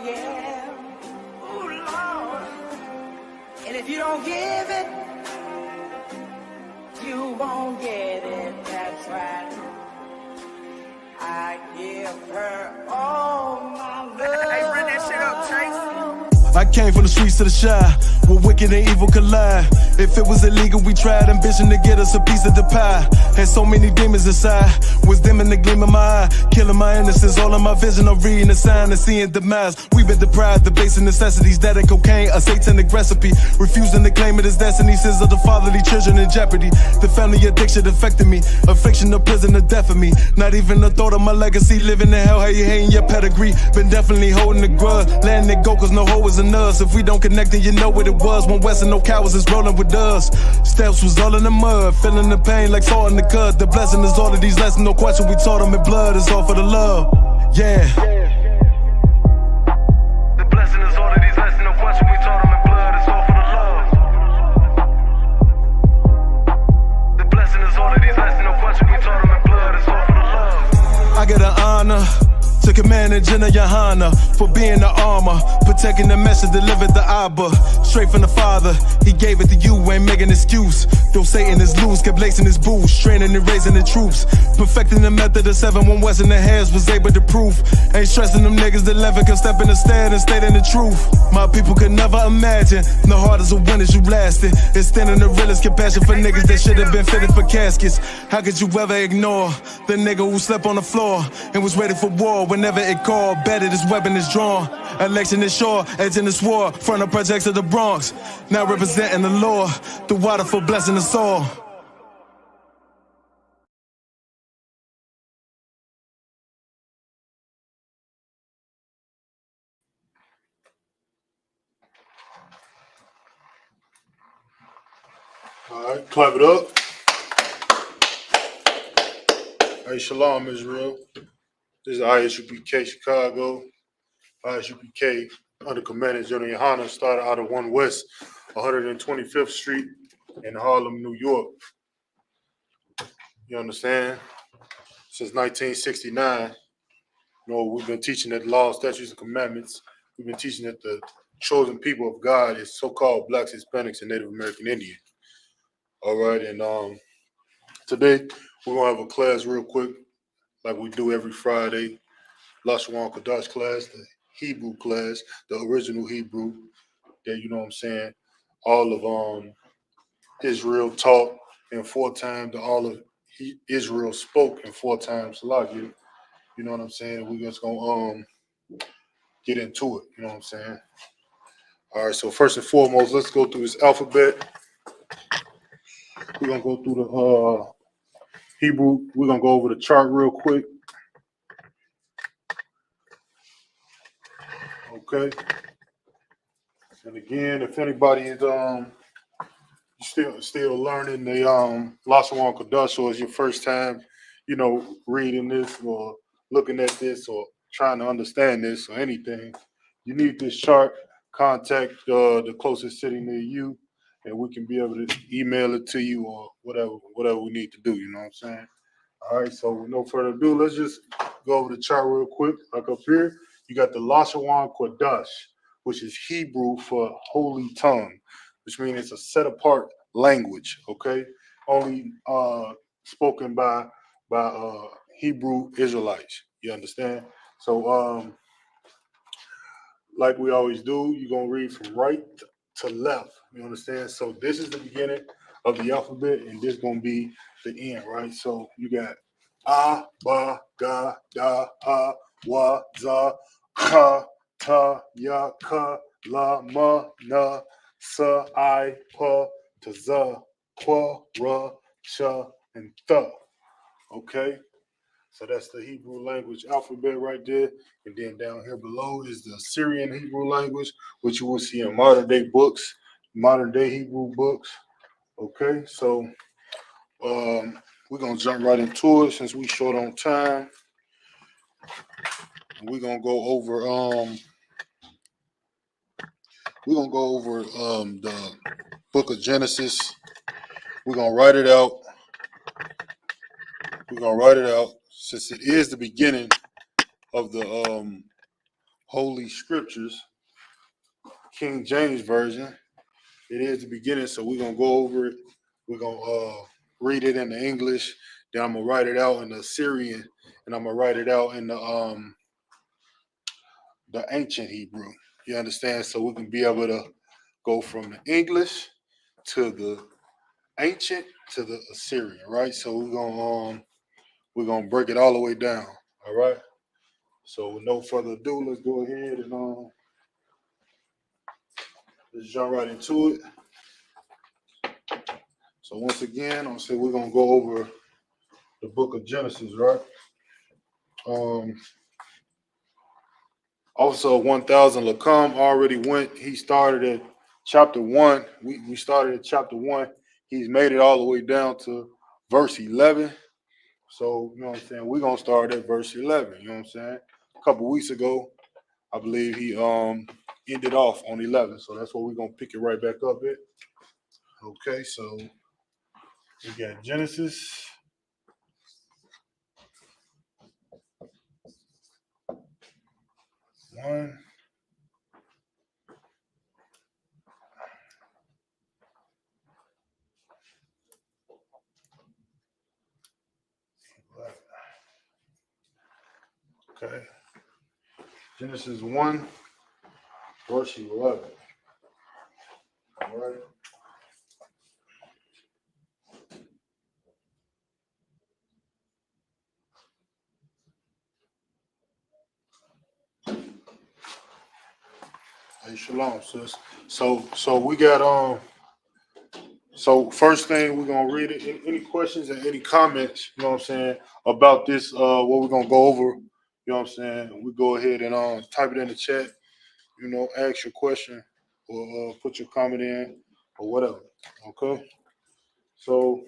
yeah. Ooh, Lord. And if you don't give it, you won't get it. That's right. I give her all my love. Hey, run that shit up, Chase. I came from the streets to the shy, where wicked and evil collide. If it was illegal, we tried ambition to get us a piece of the pie. Had so many demons inside, was dim in the gleam of my eye, killing my innocence, all of my vision of reading the sign and seeing demise. We've been deprived the basic necessities, that and cocaine, a satanic recipe, refusing to claim it as destiny, sins of the fatherly children in jeopardy. The family addiction affected me, affliction of prison, the death of me. Not even the thought of my legacy, living in hell, how you hating your pedigree. Been definitely holding the grudge, letting it go cause no hoe is in us. If we don't connect then you know what it was. One West and no cowards is rolling with us. Steps was all in the mud, feeling the pain like salt in the cut. The blessing is all of these lessons, no question we taught them in blood. It's all for the love, yeah. The blessing is all of these lessons, no question we taught them in blood. It's all for the love. The blessing is all of these lessons, no question we taught them in blood. It's all for the love. I get an honor to command and Jenna Johanna for being the armor, protecting the message, delivered the Abba, straight from the Father. He gave it to you, ain't making excuse. Though Satan is loose, kept lacing his boots, training and raising the troops, perfecting the method of 7-1 West in the hairs was able to prove. Ain't stressing them niggas that never can step in the stand and stating the truth. My people could never imagine the hardest of winners you lasted. Extending the realest compassion for niggas that should have been fitted for caskets. How could you ever ignore the nigga who slept on the floor and was ready for war? Whenever it called, better this weapon is drawn. Election is sure, edging this war, front of projects of the Bronx. Now representing the Lord, the water for blessing us all. All right, clap it up. Hey, Shalom, Israel. This is Isupk Chicago. Isupk under Commander General Yohana started out of 1 West, 125th Street in Harlem, New York. You understand? Since 1969, we've been teaching that law, statutes, and commandments. We've been teaching that the chosen people of God is so-called Blacks, Hispanics, and Native American Indians. All right, and today we're gonna have a class real quick, like we do every Friday. Lashawan Qadash class, the Hebrew class, the original Hebrew that all of Israel taught in 4 times, all of Israel spoke in 4 times. You know what I'm saying? We're just gonna get into it. You know what I'm saying? All right. So first and foremost, let's go through this alphabet. We're gonna go through the Hebrew. We're gonna go over the chart real quick. Okay. And again, if anybody is still learning the Lashawan Qadash, or it's your first time, reading this or looking at this or trying to understand this or anything, you need this chart. Contact the closest city near you, and we can be able to email it to you or whatever we need to do. You know what I'm saying? All right. So with no further ado, let's just go over the chart real quick. Like up here, you got the Lashawan Qadash, which is Hebrew for holy tongue, which means it's a set apart language. Okay, only spoken by Hebrew Israelites. You understand? So like we always do, you're gonna read from right to left. You understand? So this is the beginning of the alphabet, and this is gonna be the end, right? So you got A, Ba, Ga, Da, Ha, Wa, Za, Ha, Ta, Ya, Ka, La, Ma, Na, Sa, I, Pa, Ta, Za, Qua, Ra, Sha, and Tha. Okay? So that's the Hebrew language alphabet right there. And then down here below is the Syrian Hebrew language, which you will see in modern day books, modern day Hebrew books. Okay, so we're gonna jump right into it since we short on time. We're gonna go over the book of Genesis. We're gonna write it out. Since it is the beginning of the Holy Scriptures, King James Version. It is the beginning, so we're gonna go over it. We're gonna read it in the English. Then I'm gonna write it out in the Syrian, and I'm gonna write it out in the ancient Hebrew. You understand? So we can be able to go from the English to the ancient to the Assyrian, right? So we're gonna break it all the way down. All right. So with no further ado, let's go ahead and let's jump right into it. So once again, I'll say we're gonna go over the book of Genesis, right? Also 1000 Lacom already went. He started at chapter 1. We started at chapter 1. He's made it all the way down to verse 11. So, you know what I'm saying? We're gonna start at verse 11, you know what I'm saying? A couple weeks ago, I believe he ended off on 11. So that's what we're gonna pick it right back up at. Okay, so we got Genesis. One. Okay. Genesis 1, verse 11. All right. Hey, shalom, sis. So we got so first thing we're gonna read it. Any questions and any comments, you know what I'm saying, about this what we're gonna go over, you know what I'm saying? We go ahead and type it in the chat, you know, ask your question or put your comment in or whatever. Okay. So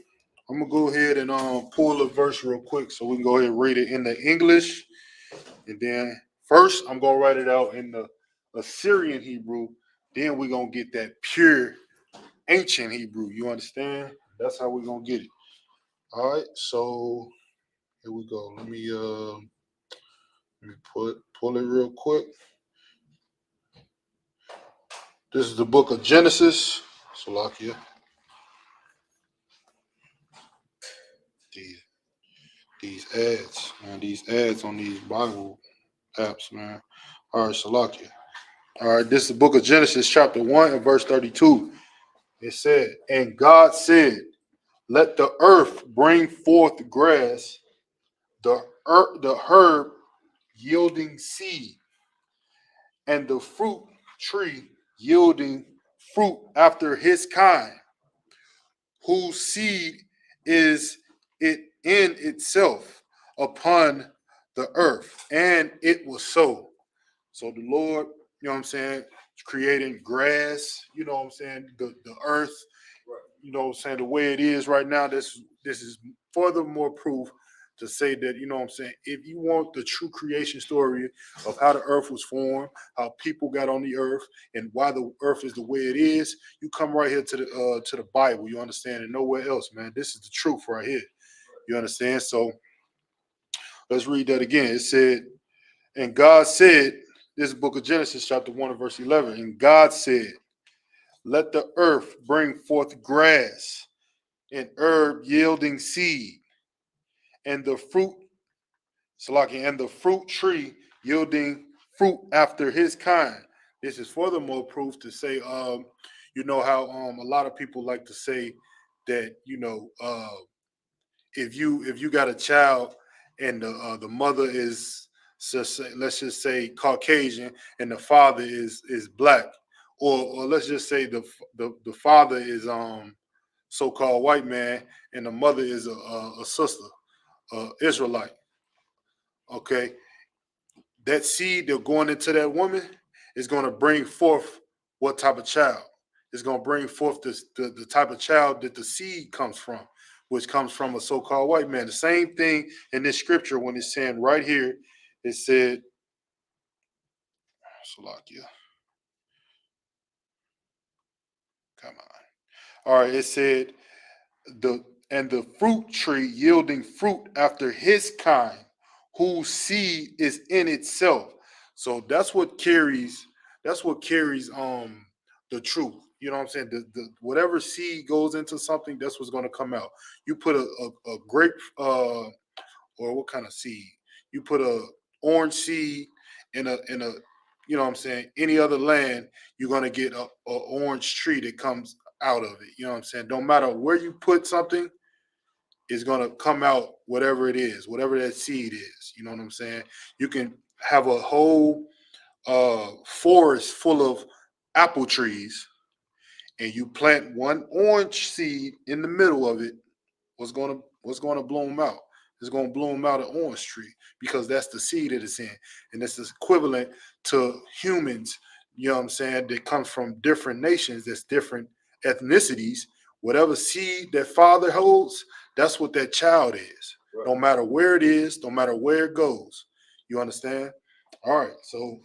I'm gonna go ahead and pull a verse real quick so we can go ahead and read it in the English. And then first I'm gonna write it out in the Assyrian Hebrew. Then we're gonna get that pure ancient Hebrew. You understand? That's how we're gonna get it. All right, so here we go. Let me pull it real quick. This is the book of Genesis. Salakia. These ads, man. These ads on these Bible apps, man. All right, Salakia. All right, this is the book of Genesis, chapter 1 and verse 32. It said, and God said, let the earth bring forth grass, the herb yielding seed, and the fruit tree yielding fruit after his kind, whose seed is it in itself upon the earth. And it was so. So the Lord, you know what I'm saying, creating grass, you know what I'm saying, the earth, you know what I'm saying, the way it is right now. This is furthermore proof to say that, you know what I'm saying, if you want the true creation story of how the earth was formed, how people got on the earth, and why the earth is the way it is, you come right here to the Bible, you understand, and nowhere else, man. This is the truth right here. You understand? So let's read that again. It said, and God said, this is the book of Genesis, chapter 1 and verse 11, and God said, let the earth bring forth grass and herb yielding seed, and the fruit tree yielding fruit after his kind. This is furthermore proof to say, you know how a lot of people like to say that, you know, if you got a child and the mother is, let's just say Caucasian and the father is black, or let's just say the father is so-called white man and the mother is a sister, Israelite. Okay, that seed that's going into that woman is going to bring forth what type of child? It's going to bring forth the type of child that the seed comes from, which comes from a so-called white man. The same thing in this scripture when it's saying right here, it said, Salakia. Come on. All right, it said, the fruit tree yielding fruit after his kind, whose seed is in itself. So that's what carries. That's what carries the truth. You know what I'm saying? The whatever seed goes into something, that's what's going to come out. You put a grape or what kind of seed? You put a orange seed in a you know what I'm saying, any other land, you're gonna get a orange tree that comes out of it. You know what I'm saying? Don't matter where you put something, it's gonna come out whatever it is, whatever that seed is. You know what I'm saying? You can have a whole forest full of apple trees, and you plant one orange seed in the middle of it. What's gonna bloom out? It's gonna bloom out an orange tree because that's the seed that it's in, and this is equivalent to humans. You know what I'm saying? That comes from different nations, that's different ethnicities. Whatever seed that father holds, that's what that child is. Right. No matter where it is, no matter where it goes. You understand? All right. So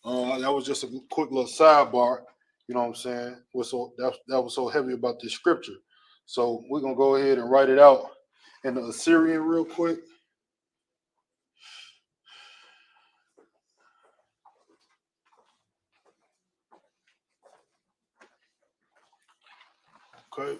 that was just a quick little sidebar. You know what I'm saying? That was so heavy about this scripture. So we're gonna go ahead and write it out in the Assyrian real quick. Okay.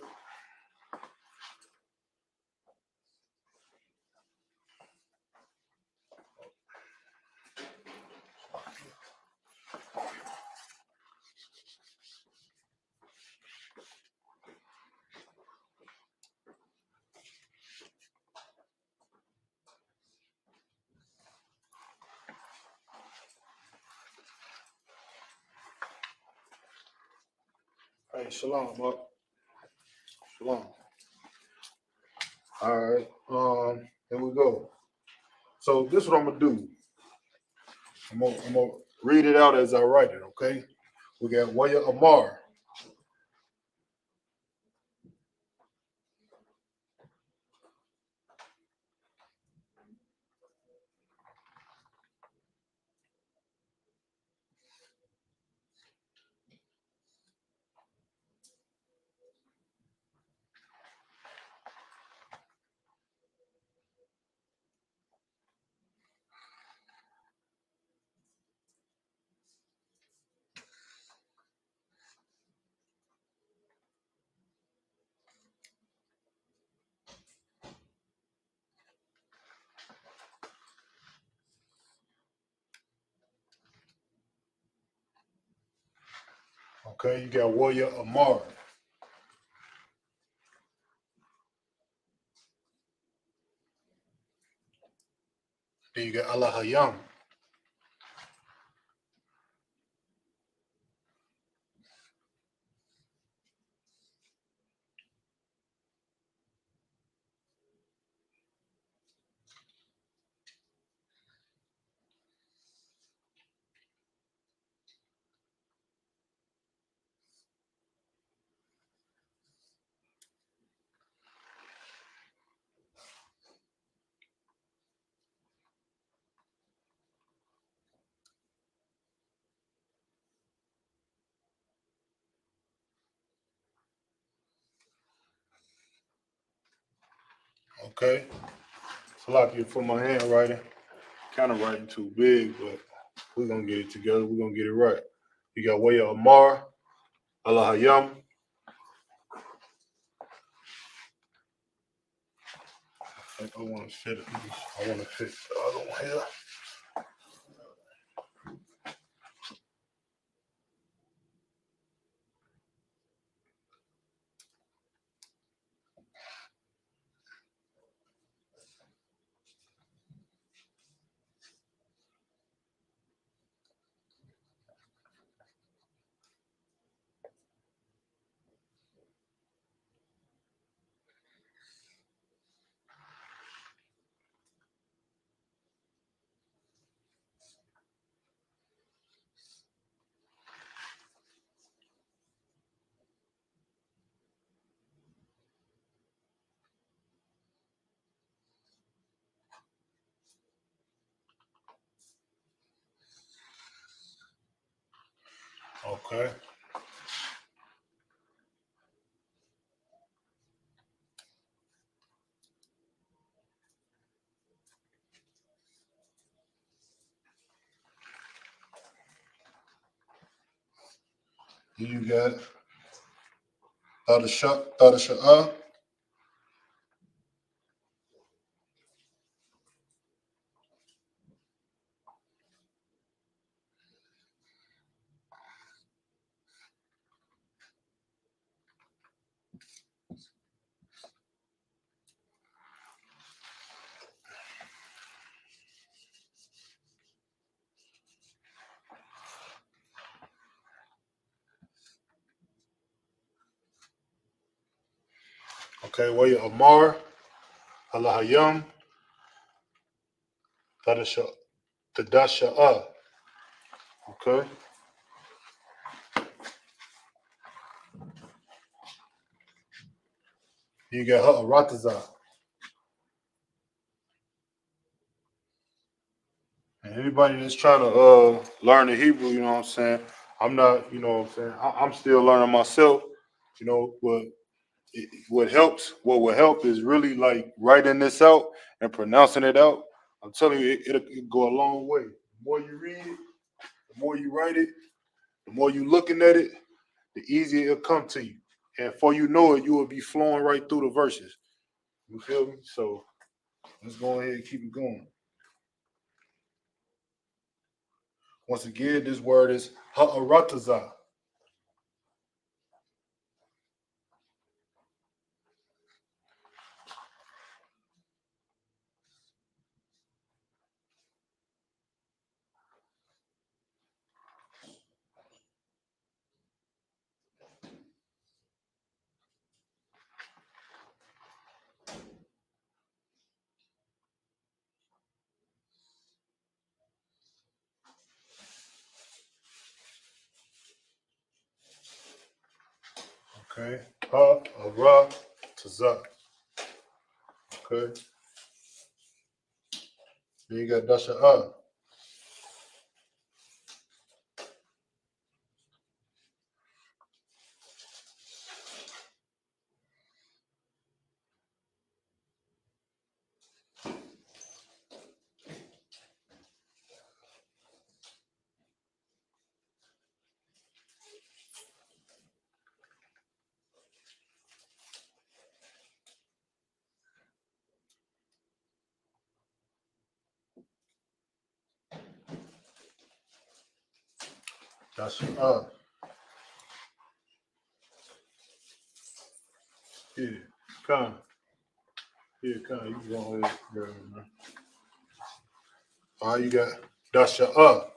Hey, shalom, up. Shalom. All right. Here we go. So this is what I'm gonna do. I'm gonna read it out as I write it. Okay. We got Waya Amar. Okay. You got Waya Amar. Then you got Allah Hayam. Okay. It's a lot for my handwriting. Kind of writing too big, but we're gonna get it together. We're gonna get it right. You got Waya Amar, Allah Hayam. I think I want to fit it. I want to fit the other one here. Okay. You got Ladasha'a. Okay, Waya Amar, Alahayam, Tadasha'a. Okay. You got Ha'arataza. And anybody that's trying to learn the Hebrew, you know what I'm saying? I'm not, you know what I'm saying? I'm still learning myself, you know, but what will help is really like writing this out and pronouncing it out. I'm telling you, it'll go a long way. The more you read it, the more you write it, the more you looking at it, the easier it'll come to you. And before you know it, you will be flowing right through the verses. You feel me? So let's go ahead and keep it going. Once again, this word is ha'arataza. Okay. Ha'arataza. Okay. Then you got dasha'a. Dasha'a. Here. Come. Here, come. You can go ahead. Grab it, man. All right, you got dasha'a.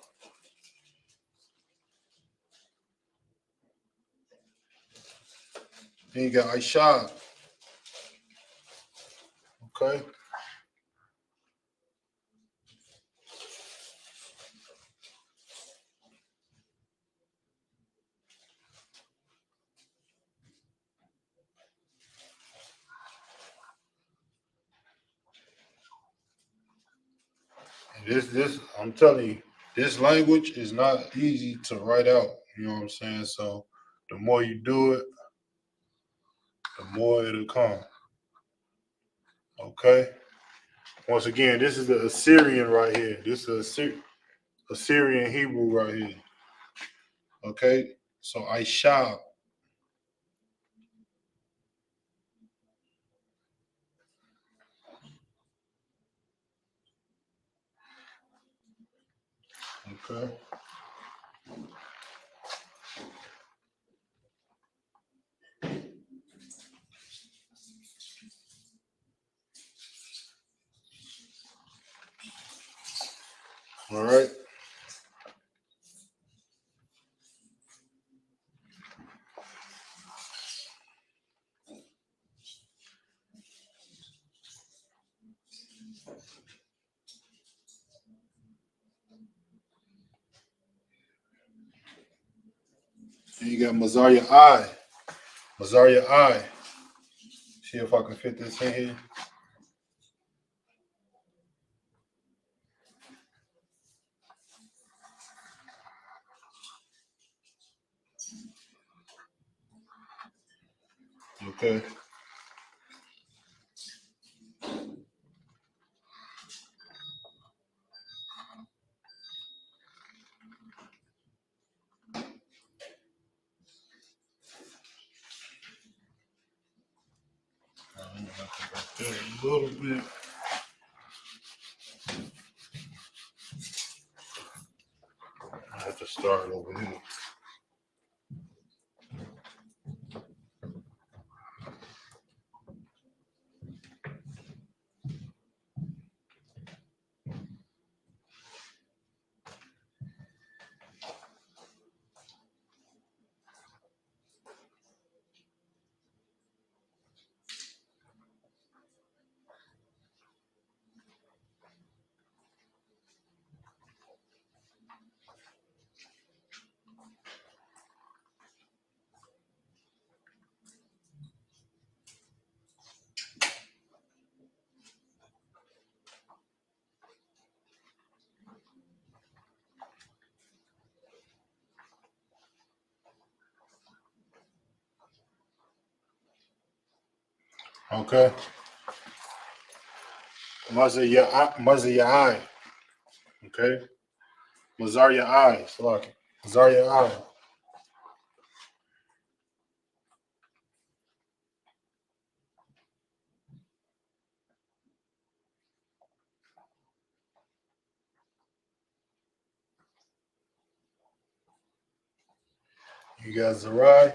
Then you got Aisha. Okay. And this, I'm telling you, this language is not easy to write out. You know what I'm saying? So the more you do it, the more it'll come. Okay. Once again, this is the Assyrian right here. This is Assyrian Hebrew right here. Okay. So Aisha. Okay. All right. Then you got Mazaria I. Mazaria I. See if I can fit this in here. Okay. A little bit. I have to start over here. Okay. Mazar Okay. Mazar Ya'ai. Salaki. Mazar Ya'ai. You got Zarai.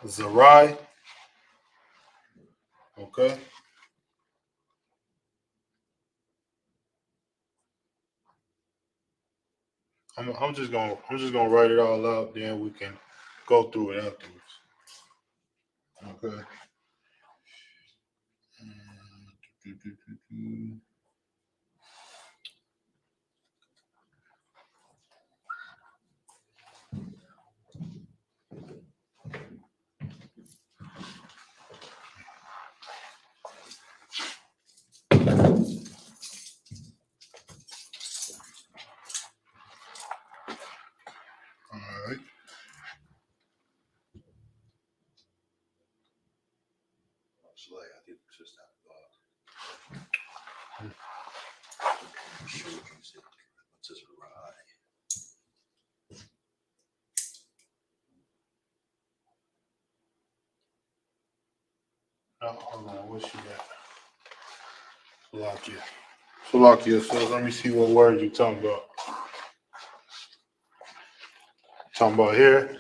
Zarai. Okay. I'm just gonna write it all out, then we can go through it afterwards. Okay. All right. Oh, hold on. What she got? Salakia. Salakia. So let me see what word you talking about. Talking about here.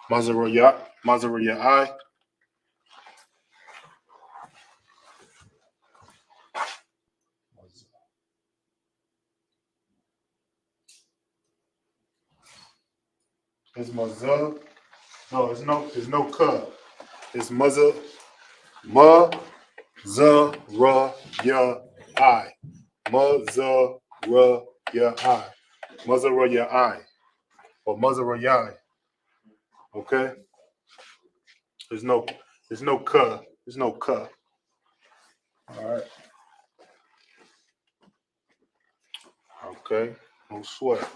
Mazarayai. It's Mazah. No, it's no ka. It's Mazah. Mazarayai. Mazarayai. Mazarayai. Or Mazarayai. Okay? There's no ka. There's no ka. All right. Okay. No sweat.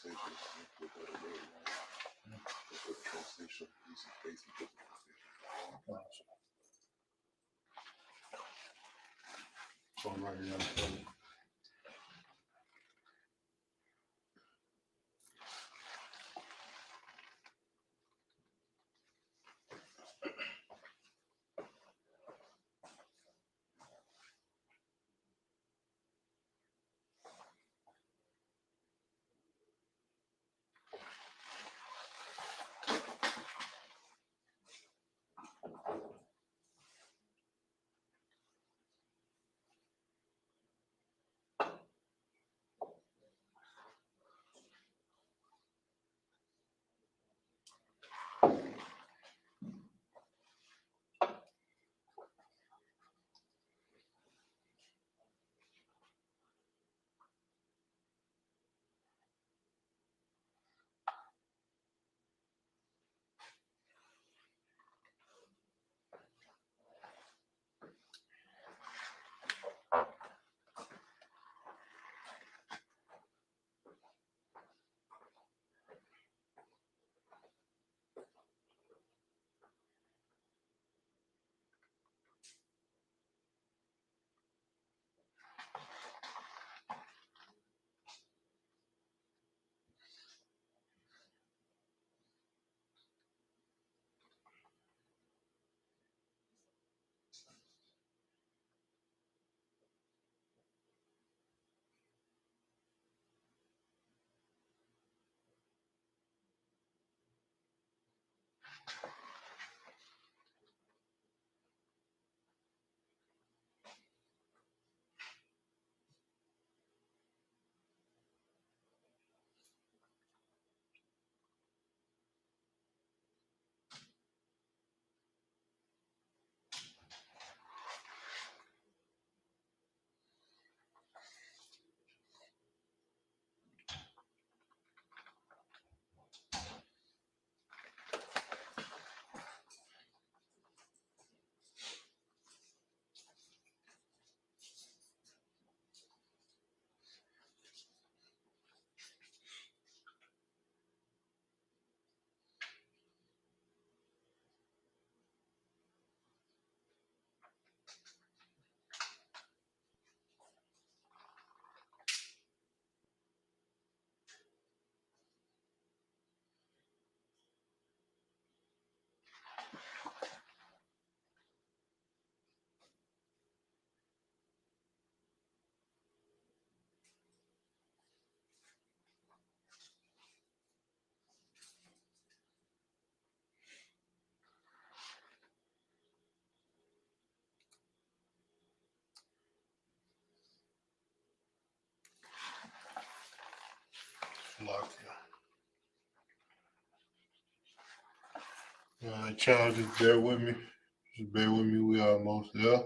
So I'm writing down the phone. Lock here. Challenge, just bear with me. Just bear with me. We almost there.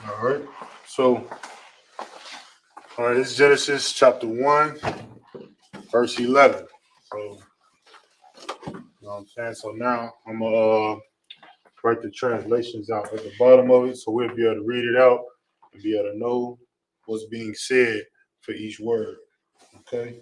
All right. So, all right, it's Genesis chapter 1, verse 11. So, you know what I'm saying? So now I'm going to write the translations out at the bottom of it, so we'll be able to read it out and be able to know what's being said for each word. Okay.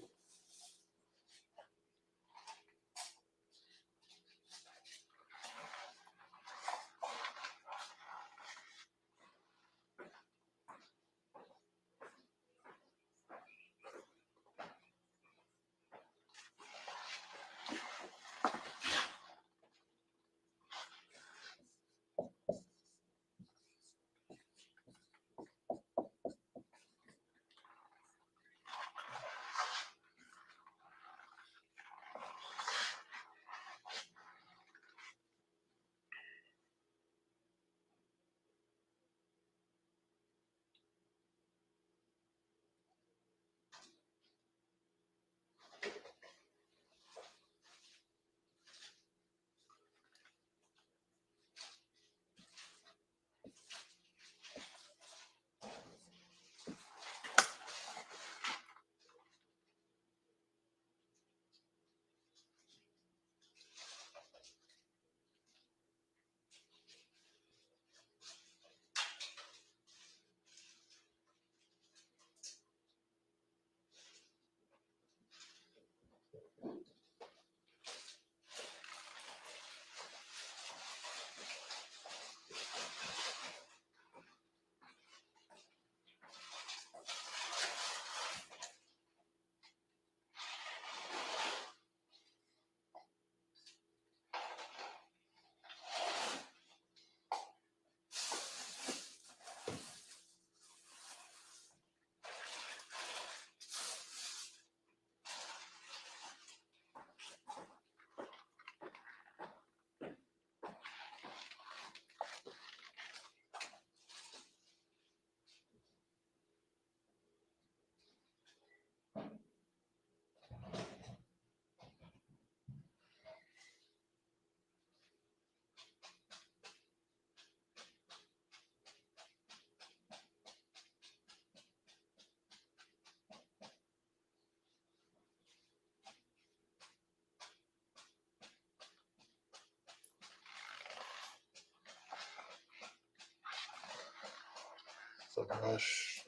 So gosh.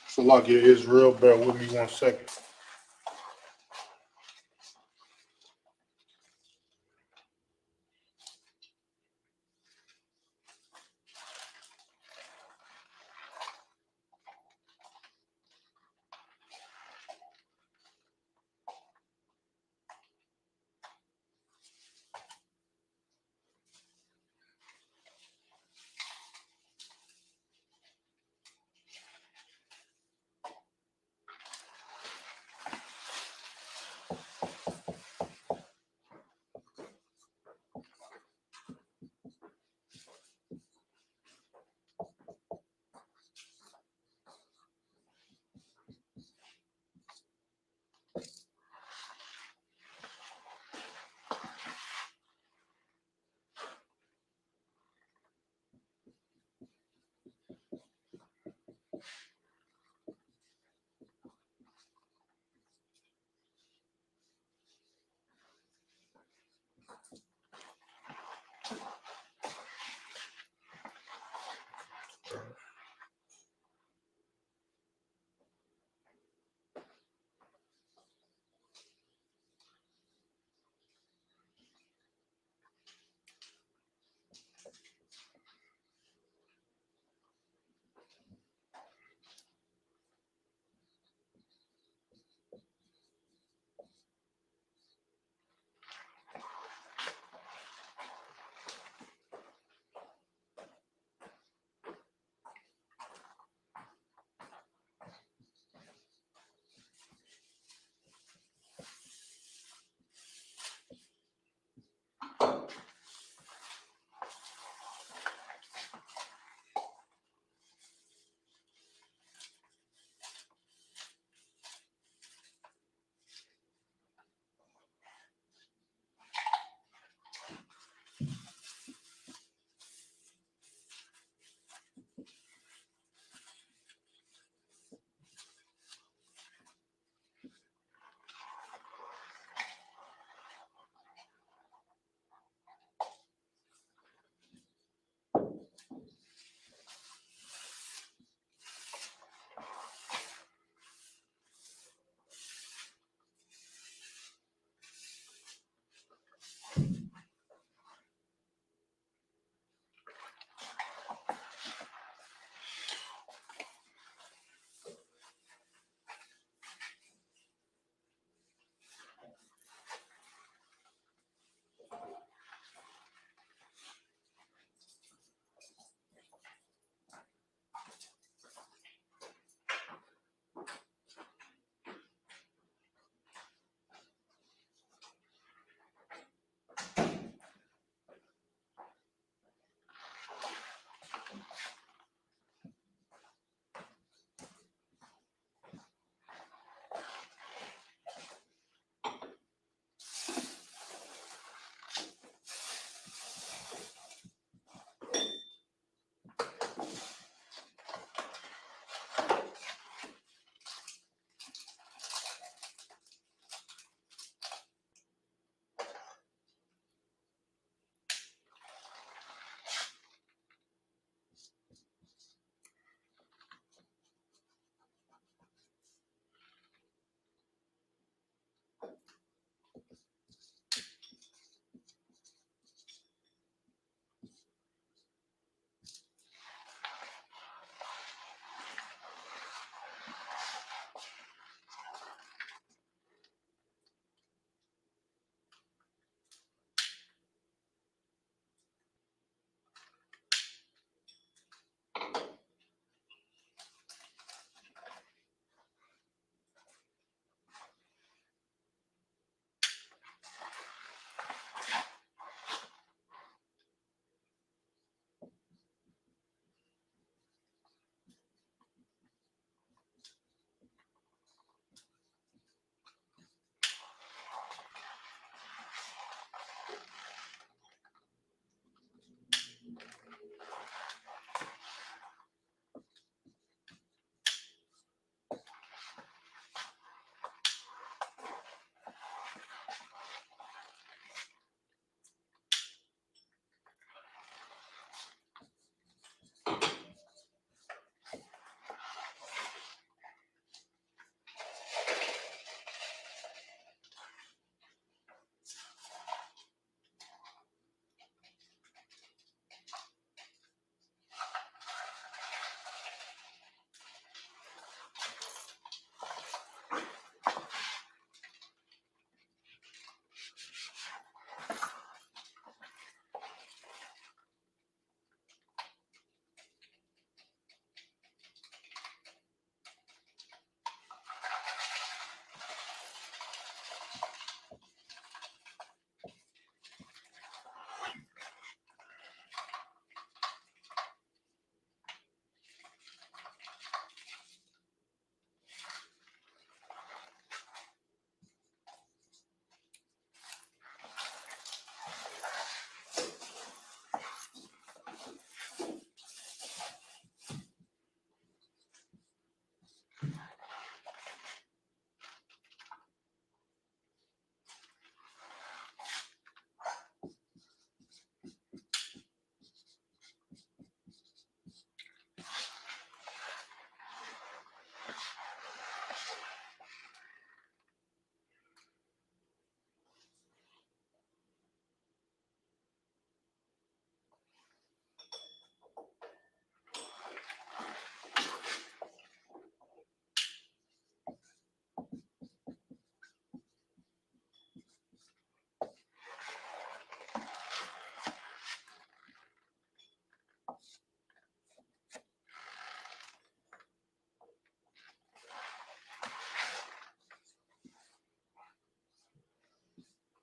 So like it is real. Bear with me 1 second.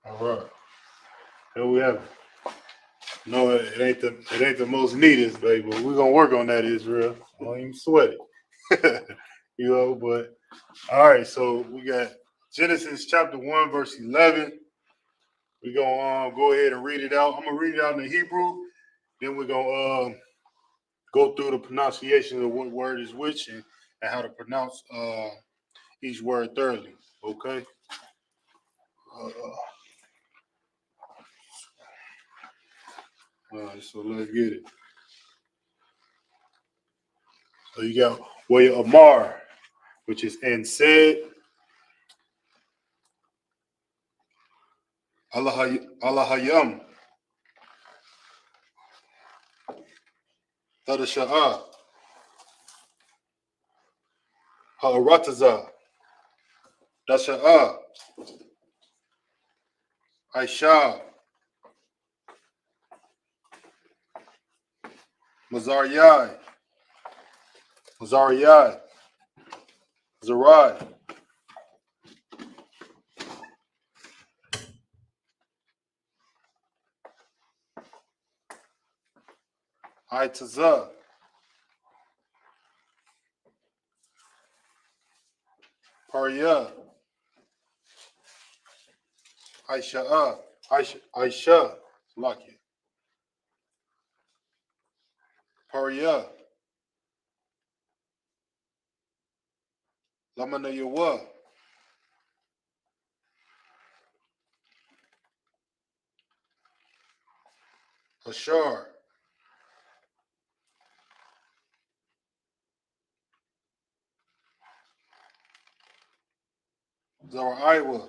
All right. Here we have it. No, it ain't the most neatest, baby, but we're gonna work on that, Israel. Don't even sweat it. You know, but all right, so we got Genesis chapter 1, verse 11. We're gonna go ahead and read it out. I'm gonna read it out in the Hebrew, then we're gonna go through the pronunciation of what word is which and how to pronounce each word thoroughly. Okay. All right, so let's get it. So you got Way Amar, which is and said, Allahayam, Tadasha'a, Ha'arataza, Dasha'a, Aisha, Mazariyai, Mazariyai, Zarai, Aitaza, Paria, Aisha, Aisha, Lucky, Paria, Lamana Yawa, Hashar, Zaraiwa,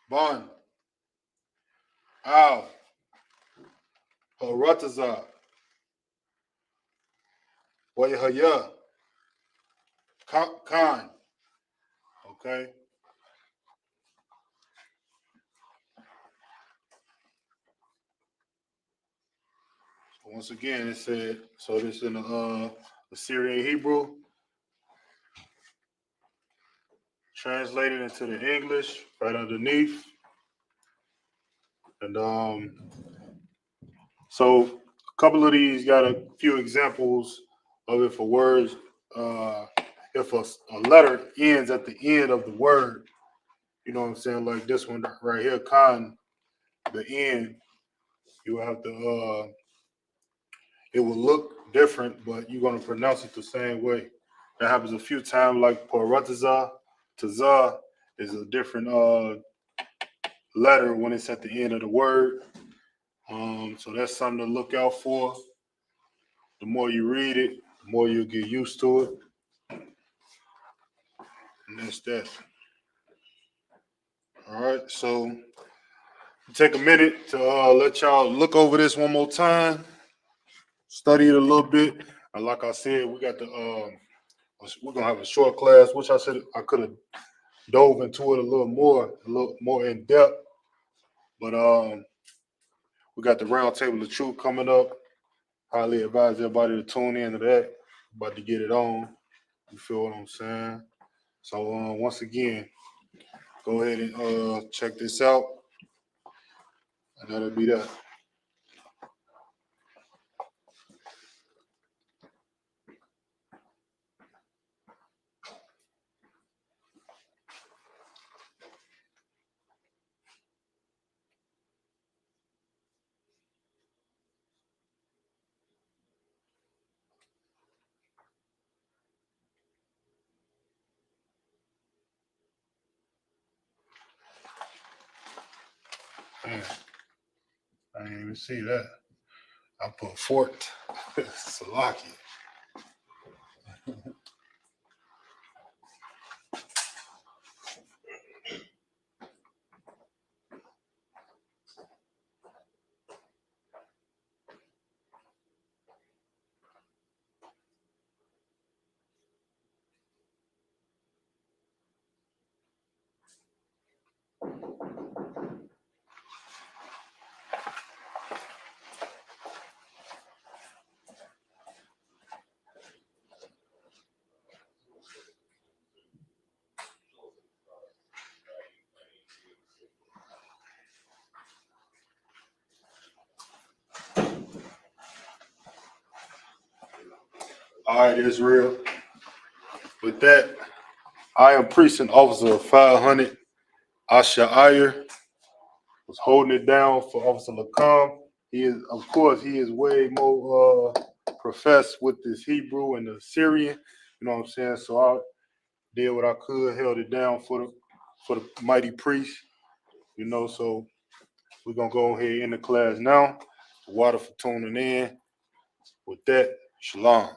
Bon, Al, Harataza, Wayahaya, Khan. Okay. So once again, it said, so this in the Assyrian Hebrew, translated into the English right underneath. And so a couple of these got a few examples of if a word, if a letter ends at the end of the word, you know what I'm saying? Like this one right here, Khan, the end, you have to, it will look different, but you're going to pronounce it the same way. That happens a few times, like Parataza, Taza is a different letter when it's at the end of the word. So that's something to look out for. The more you read it, the more you'll get used to it. And that's that. All right, so take a minute to let y'all look over this one more time, study it a little bit. And like I said, we got the we're gonna have a short class, which I said I could have dove into it a little more in depth. But we got the round table of truth coming up. Highly advise everybody to tune in to that. About to get it on. You feel what I'm saying? So once again, go ahead and check this out. And that'll be that. Man, I didn't even see that. I put Fort Salaki. All right, Israel. With that, I am Precinct Officer 500, Asha Iyer, was holding it down for Officer Lacombe. He is, of course, he is way more professed with this Hebrew and the Syrian. You know what I'm saying? So I did what I could, held it down for the mighty priest. You know, so we're gonna go ahead in the class now. Water for tuning in. With that, shalom.